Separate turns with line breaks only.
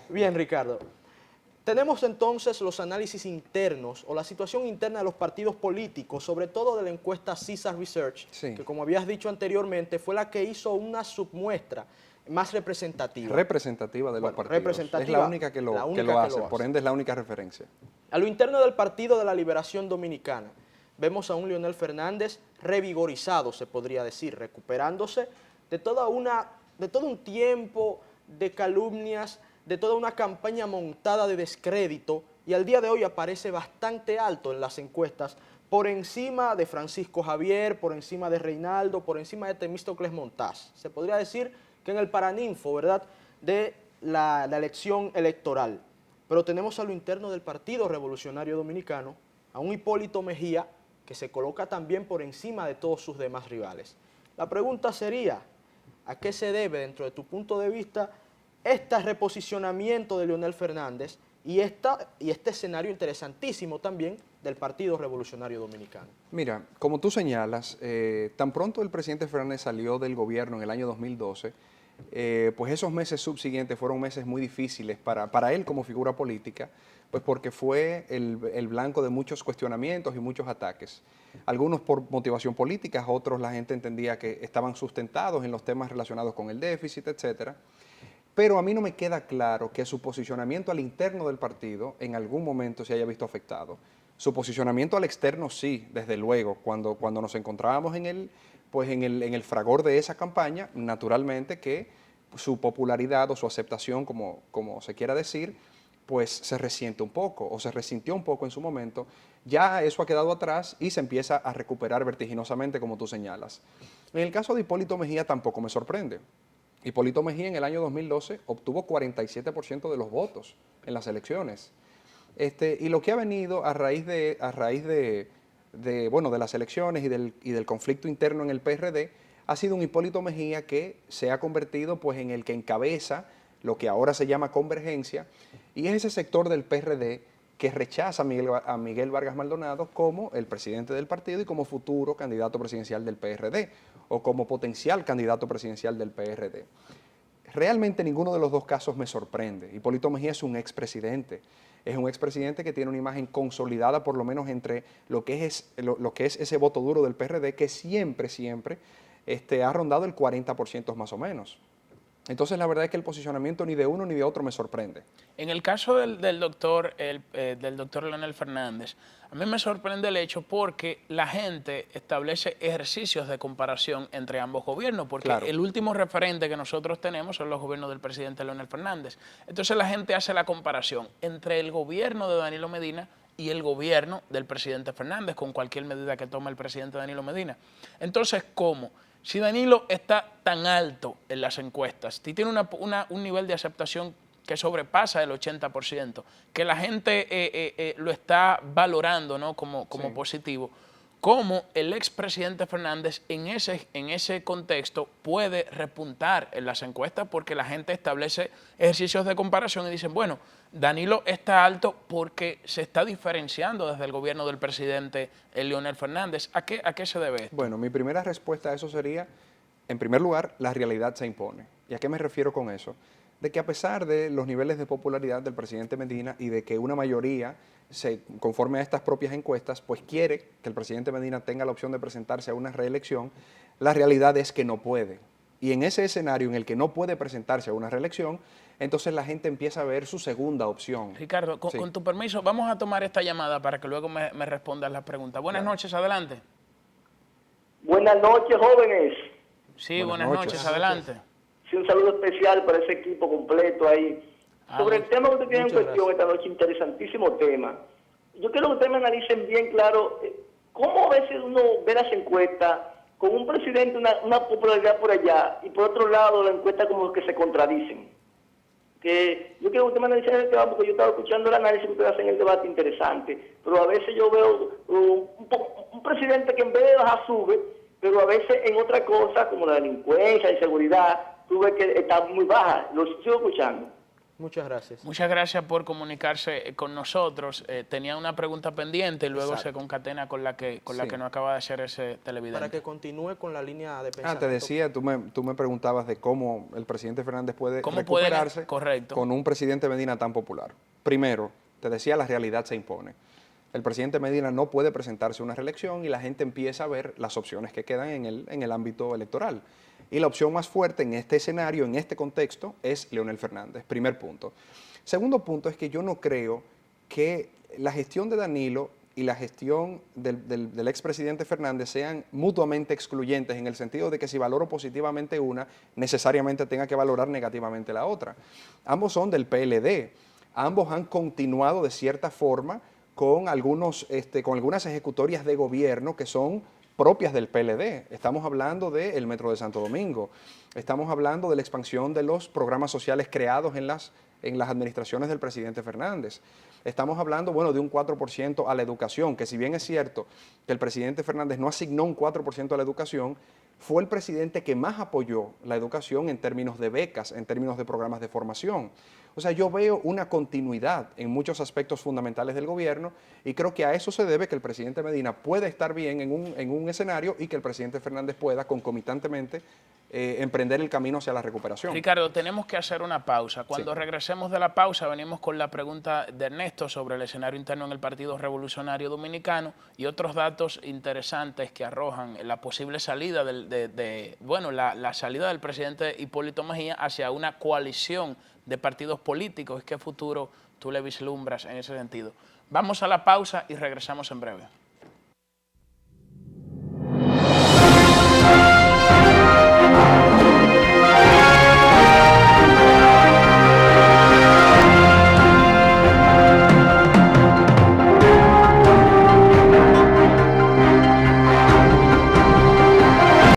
Bien, Ricardo. Tenemos entonces los análisis internos o la situación interna de los partidos políticos, sobre todo de la encuesta CISA Research,
Sí.
que como habías dicho anteriormente, fue la que hizo una submuestra más representativa.
Representativa de los
Bueno,
partidos.
representativa,
Es la única que
la
lo
única que
hace,
lo hace.
por ende es la única referencia.
A lo interno del Partido de la Liberación Dominicana, vemos a un Leonel Fernández revigorizado, se podría decir, recuperándose de todo un tiempo de calumnias, de toda una campaña montada de descrédito, y al día de hoy aparece bastante alto en las encuestas, por encima de Francisco Javier, por encima de Reinaldo, por encima de Temístocles Montaz. Se podría decir que en el paraninfo, ¿verdad?, de la elección electoral. Pero tenemos a lo interno del Partido Revolucionario Dominicano, a un Hipólito Mejía, que se coloca también por encima de todos sus demás rivales. La pregunta sería, ¿a qué se debe, dentro de tu punto de vista, este reposicionamiento de Leonel Fernández y este escenario interesantísimo también del Partido Revolucionario Dominicano?
Mira, como tú señalas, tan pronto el presidente Fernández salió del gobierno en el año 2012, pues esos meses subsiguientes fueron meses muy difíciles para él como figura política, pues porque fue el blanco de muchos cuestionamientos y muchos ataques. Algunos por motivación política, otros la gente entendía que estaban sustentados en los temas relacionados con el déficit, etcétera. Pero a mí no me queda claro que su posicionamiento al interno del partido en algún momento se haya visto afectado. Su posicionamiento al externo sí, desde luego, cuando nos encontrábamos en el fragor de esa campaña, naturalmente que su popularidad o su aceptación, como se quiera decir, pues se resiente un poco o se resintió un poco en su momento. Ya eso ha quedado atrás y se empieza a recuperar vertiginosamente, como tú señalas. En el caso de Hipólito Mejía tampoco me sorprende. Hipólito Mejía en el año 2012 obtuvo 47% de los votos en las elecciones. Y lo que ha venido a raíz de las elecciones y del conflicto interno en el PRD ha sido un Hipólito Mejía que se ha convertido pues en el que encabeza lo que ahora se llama convergencia, y es ese sector del PRD que rechaza a Miguel Vargas Maldonado como el presidente del partido y como futuro candidato presidencial del PRD o como potencial candidato presidencial del PRD. Realmente ninguno de los dos casos me sorprende. Hipólito Mejía es un expresidente que tiene una imagen consolidada por lo menos entre lo que es ese voto duro del PRD que siempre ha rondado el 40% más o menos. Entonces la verdad es que el posicionamiento ni de uno ni de otro me sorprende.
En el caso del doctor Leonel Fernández, a mí me sorprende el hecho porque la gente establece ejercicios de comparación entre ambos gobiernos, porque
Claro.
el último referente que nosotros tenemos son los gobiernos del presidente Leonel Fernández. Entonces la gente hace la comparación entre el gobierno de Danilo Medina y el gobierno del presidente Fernández, con cualquier medida que tome el presidente Danilo Medina. Entonces, ¿cómo? Si Danilo está tan alto en las encuestas, si tiene un nivel de aceptación que sobrepasa el 80%, que la gente lo está valorando, ¿no?, como
Sí.
positivo, ¿cómo el expresidente Fernández en ese contexto puede repuntar en las encuestas? Porque la gente establece ejercicios de comparación y dicen, bueno, Danilo está alto porque se está diferenciando desde el gobierno del presidente Leonel Fernández. ¿A qué se debe esto?
Bueno, mi primera respuesta a eso sería, en primer lugar, la realidad se impone. ¿Y a qué me refiero con eso? De que a pesar de los niveles de popularidad del presidente Medina y de que una mayoría, conforme a estas propias encuestas, pues quiere que el presidente Medina tenga la opción de presentarse a una reelección, la realidad es que no puede. Y en ese escenario en el que no puede presentarse a una reelección, entonces la gente empieza a ver su segunda opción.
Ricardo,
Sí.
con tu permiso, vamos a tomar esta llamada para que luego me respondas las preguntas. Buenas noches, adelante.
Buenas noches, jóvenes.
Sí,
Buenas
buenas
noches.
noches, adelante.
Sí, un saludo especial para ese equipo completo ahí. Sobre el tema que usted tiene en
muchas
cuestión esta noche, interesantísimo tema. Yo quiero que ustedes me analicen bien claro cómo a veces uno ve las encuestas con un presidente, una popularidad por allá, y por otro lado la encuesta como que se contradicen. Que yo quiero que usted me analice el tema porque yo estaba escuchando el análisis que ustedes hacen en el debate interesante, pero a veces yo veo un presidente que en vez de bajar sube, pero a veces en otra cosa como la delincuencia y seguridad, tú ves que está muy baja. Lo sigo escuchando.
Muchas gracias.
Muchas gracias por comunicarse con nosotros. Tenía una pregunta pendiente y luego
Exacto.
se concatena con la que
Sí.
nos acaba de hacer ese televidente.
Para que continúe con la línea de pensamiento.
Te decía, tú me preguntabas de cómo el presidente Fernández puede
¿Cómo puede-
recuperarse
correcto.
con un presidente Medina tan popular. Primero, te decía, la realidad se impone. El presidente Medina no puede presentarse a una reelección y la gente empieza a ver las opciones que quedan en el ámbito electoral. Y la opción más fuerte en este escenario, en este contexto, es Leonel Fernández. Primer punto. Segundo punto es que yo no creo que la gestión de Danilo y la gestión del expresidente Fernández sean mutuamente excluyentes, en el sentido de que si valoro positivamente una, necesariamente tenga que valorar negativamente la otra. Ambos son del PLD. Ambos han continuado de cierta forma con algunas ejecutorias de gobierno que son propias del PLD. Estamos hablando del Metro de Santo Domingo, estamos hablando de la expansión de los programas sociales creados en las administraciones del presidente Fernández. Estamos hablando, de un 4% a la educación, que si bien es cierto que el presidente Fernández no asignó un 4% a la educación, fue el presidente que más apoyó la educación en términos de becas, en términos de programas de formación. O sea, yo veo una continuidad en muchos aspectos fundamentales del gobierno y creo que a eso se debe que el presidente Medina pueda estar bien en un escenario y que el presidente Fernández pueda concomitantemente emprender el camino hacia la recuperación.
Ricardo, tenemos que hacer una pausa. Cuando regresemos de la pausa, venimos con la pregunta de Ernesto sobre el escenario interno en el Partido Revolucionario Dominicano y otros datos interesantes que arrojan la posible salida la salida del presidente Hipólito Mejía hacia una coalición de partidos políticos. ¿Qué futuro tú le vislumbras en ese sentido? Vamos a la pausa y regresamos en breve.